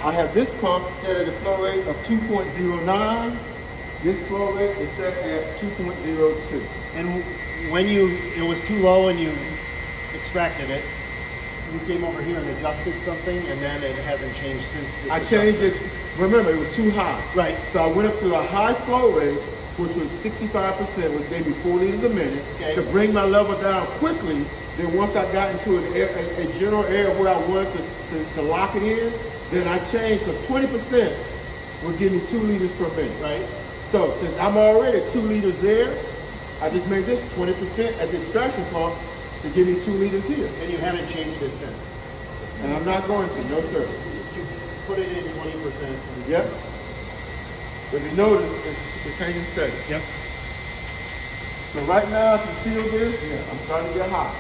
I have this pump set at a flow rate of 2.09. This flow rate is set at 2.02. And when it was too low and you extracted it, you came over here and adjusted something, and then it hasn't changed since this I changed adjustment. it. Remember, it was too high. Right. So I went up to a high flow rate, which was 65%, which gave me 4 liters a minute, Okay. to bring my level down quickly. Then once I got into a general area where I wanted to lock it in, then I changed, because 20% would give me 2 liters per minute. Right. So since I'm already at 2 liters there, I just made this 20% at the extraction pump to give me 2 liters here. And you haven't changed it since. And I'm not going to, no sir. You put it in 20%. Yep. If you notice, it's hanging steady. Yep. So right now, if you feel this, yeah, I'm starting to get hot.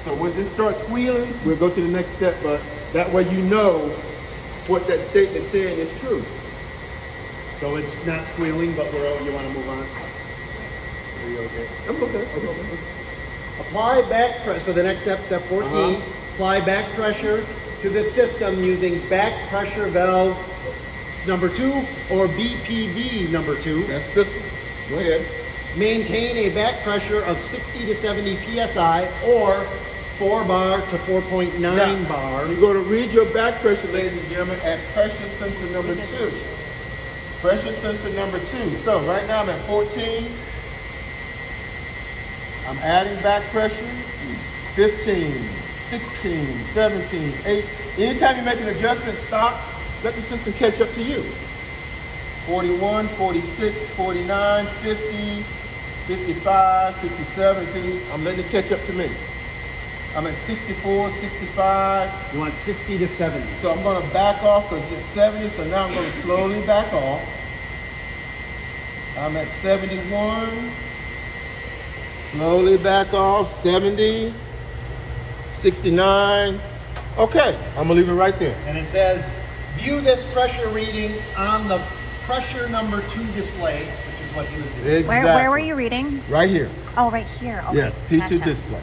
So once it starts squealing, we'll go to the next step, but that way you know what that statement is saying is true. So it's not squealing, but you want to move on? Are you okay? I'm okay. Apply back pressure. So the next step, step 14, apply back pressure to the system using back pressure valve number 2 or BPV number 2. That's this one. Go ahead. Maintain a back pressure of 60 to 70 psi or 4 bar to 4.9 Now, bar. you're going to read your back pressure, ladies and gentlemen, at pressure sensor number 2. Pressure sensor number 2. So right now I'm at 14. I'm adding back pressure. 15, 16, 17, 8. Anytime you make an adjustment, stop. Let the system catch up to you. 41, 46, 49, 50, 55, 57. See, I'm letting it catch up to me. I'm at 64, 65. You want 60 to 70. So I'm going to back off because it's 70, so now I'm going to slowly back off. I'm at 71. Slowly back off, 70, 69. Okay, I'm going to leave it right there. And it says, view this pressure reading on the pressure number 2 display, which is what you would do. Exactly. Where were you reading? Right here. Oh, right here. Okay. Yeah, P2 gotcha. display.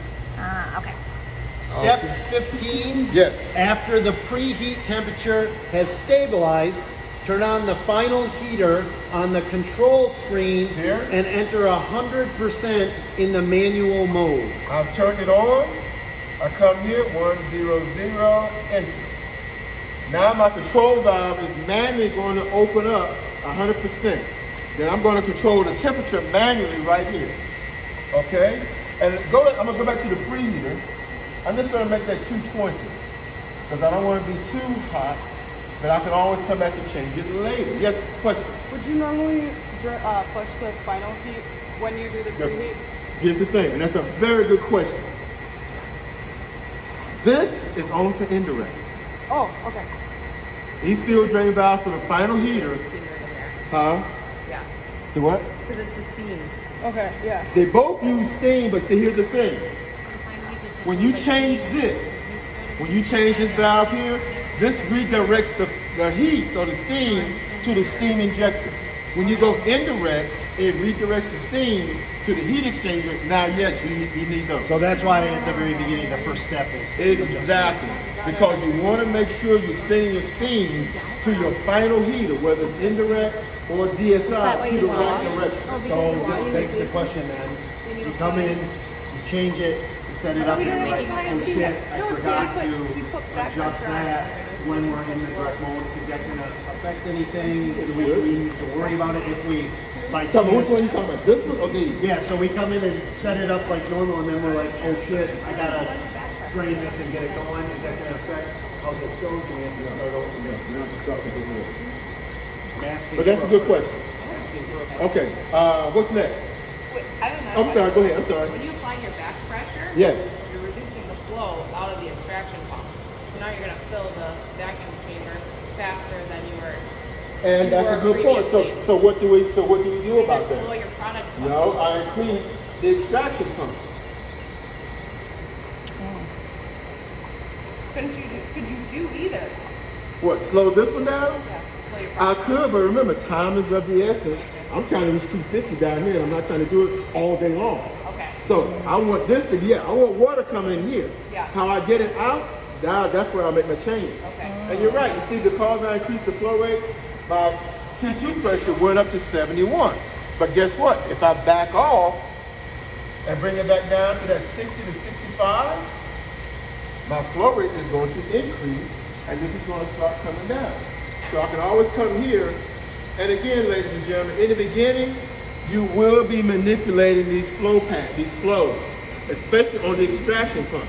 Okay. Step 15. Yes. After the preheat temperature has stabilized, turn on the final heater on the control screen Here? and enter 100% in the manual mode. I've turned it on. I come here, 100, enter. Now my control valve is manually going to open up 100%. Then I'm going to control the temperature manually right here. Okay? And I'm going to go back to the preheater. I'm just going to make that 220 because I don't want to be too hot, but I can always come back and change it later. Yes, question? Would you normally push the final heat when you do the preheat? Here's the thing, and that's a very good question. This is only for indirect. Oh, okay. These field drain valves for the final heaters. Huh? Yeah, See what? because it's a steam. Okay, yeah. They both use steam, but see, here's the thing. When you change this, when you change this valve here, this redirects the heat or the steam to the steam injector. When you go indirect, it redirects the steam to the heat exchanger. Now, yes, you need those. So that's why at the very beginning, the first step is Exactly. Because you want to make sure you're sending your steam to your final heater, whether it's indirect or DSI, to the right direction. So this begs the question then, you come in, you change it, you set it up, and you're like, oh shit, I forgot to adjust that when we're in the direct mode. Is that going to affect anything? Do we need to worry about it if we, by Tell me, which one you chance? talking about? This one or these? Yeah, so we come in and set it up like normal, and then we're like, oh shit, I gotta drain this and get it going. Is that going to affect how this goes? We have to start over again. You don't have to start with the wood. Asking But that's a for- good question. asking for a- Okay, what's next? Wait, I have another I'm sorry, go ahead, I'm sorry. When you apply your back pressure, Yes. you're reducing the flow out of the extraction pump. So now you're going to fill the vacuum chamber faster than you were. And that's a good point. So what do we do about Either slow that? your product up. No, I increase the extraction pump. Could you do either? What, slow this one down? Yeah, slow your I product. could, but remember, time is of the essence. I'm trying to reach 250 down here. I'm not trying to do it all day long. Okay. So I want this to, I want water coming in here. Yeah. How I get it out now that's where I make my change. Okay. And you're right, you see, because I increased the flow rate, my P2 pressure went up to 71. But guess what? If I back off and bring it back down to that 60 to 65, my flow rate is going to increase, and this is going to start coming down. So I can always come here, and again, ladies and gentlemen, in the beginning, you will be manipulating these flows, especially on the extraction pump.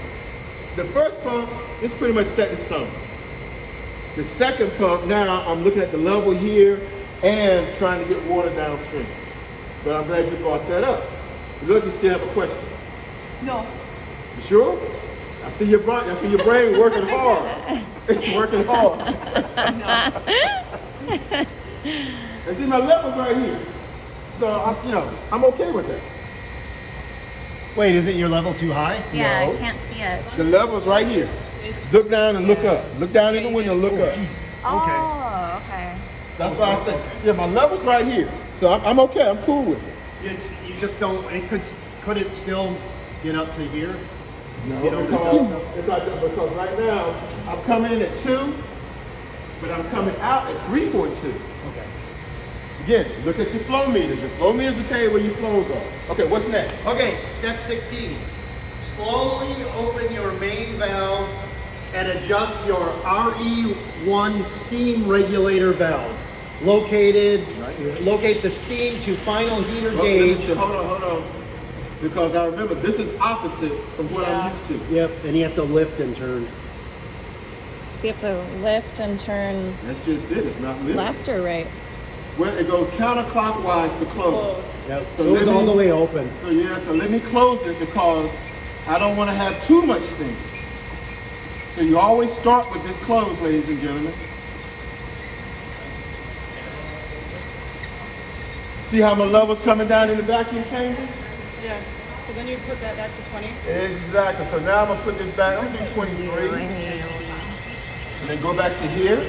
The first pump is pretty much set in stone. The second pump, now I'm looking at the level here and trying to get water downstream. But I'm glad you brought that up. Look, you still have a question. No. You sure? I see your brain working hard. It's working hard. And see my levels right here. So I'm okay with that. Wait, isn't your level too high? Yeah, No. I can't see it. The level's right here. Look down and look up. Look down in the window, look up. Jeez. Oh, okay. That's why I said, yeah, my level's right here. So I'm okay, I'm cool with it. You just don't. It could it still get up to here? No, You know, because right now I'm coming in at 2, but I'm coming out at 3.2. Okay. Again, look at your flow meters. Your flow meters will tell you where your flows are. Okay, what's next? Okay, step 16. Slowly open your main valve and adjust your RE1 steam regulator valve. Locate the steam to final heater gauge. Hold on. Because I remember this is opposite from what I'm used to. Yep, and you have to lift and turn. So you have to lift and turn That's just it. It's not lifting. left or right? Well, it goes counterclockwise to close. Yep, So so it's let all me- the way open. So let me close it because I don't want to have too much steam. So you always start with this closed, ladies and gentlemen. See how my level's coming down in the vacuum chamber? Yeah. So then you put that back to 20. Exactly. So now I'm gonna put this back. I'm gonna do 23, and then go back to here.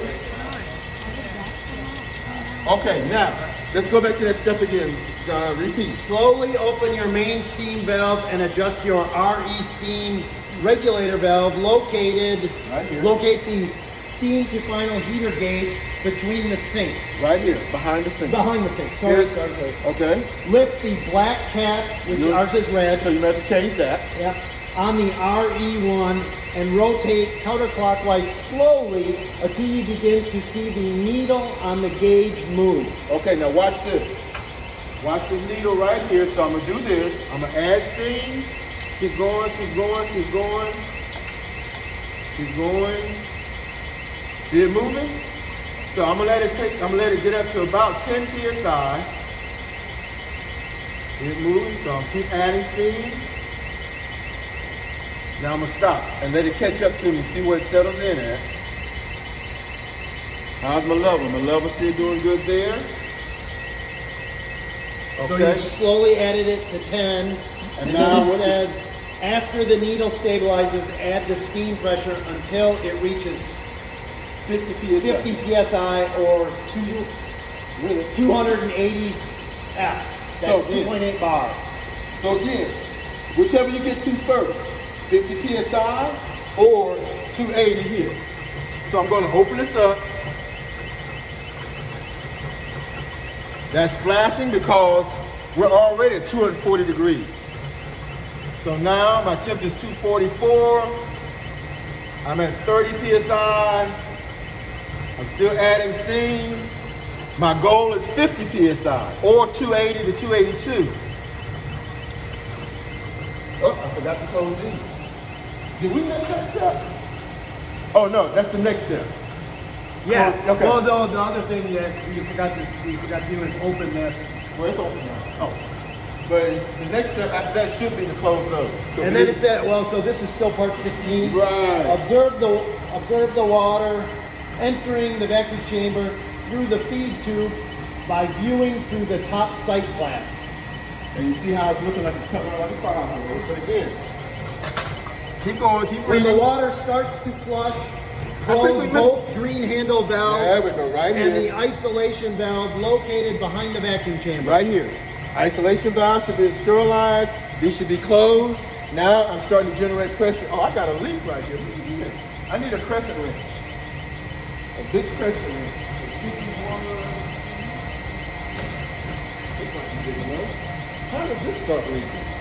Okay, now let's go back to that step again. Repeat. Slowly open your main steam valve and adjust your RE steam regulator valve located. Right here. Locate the steam to final heater gauge between the sink. Right here, behind the sink. Behind the sink. Sorry. Okay. Lift the black cap, which Look. ours is red. So you have to change that. Yep. On the RE1 and rotate counterclockwise slowly until you begin to see the needle on the gauge move. Okay, now watch this. Watch this needle right here. So I'm gonna do this. I'm gonna add steam. Keep going, keep going, keep going. Keep going. See it moving? So I'm gonna let it get up to about 10 psi. See it moving, so I'll keep adding steam. Now I'm gonna stop and let it catch up to me, see where it settles in at. How's my level? My level's still doing good there. So Okay. you slowly added it to 10, and now then it what's the- says, after the needle stabilizes, add the steam pressure until it reaches 50 psi. 50 psi or 280 F. That's So, 2.8 bar. So again, whichever you get to first, 50 psi or 280 here. So I'm going to open this up. That's flashing because we're already at 240 degrees. So now my temp is 244. I'm at 30 psi. I'm still adding steam. My goal is 50 psi or 280 to 282. Oh, I forgot to close these. Did we miss that step? Oh no, that's the next step. Yeah. Oh, okay. Well, no, the other thing that we forgot to do is open this. Well, it's open now. Oh. But the next step after that should be to close those. And then it said, well, so this is still part 16. Right. Observe the water entering the vacuum chamber through the feed tube by viewing through the top sight glass. And you see how it's looking like it's coming out like a fire hose. But again, keep going, keep When the reading. water starts to flush, think we close missed- both green handle valves. There we go, right And here. the isolation valve located behind the vacuum chamber. Right here. Isolation valve should be sterilized. These should be closed. Now I'm starting to generate pressure. Oh, I got a leak right here. Look at this. I need a crescent wrench. A big crescent wrench. A 51. This might be big enough. How does this start leaking?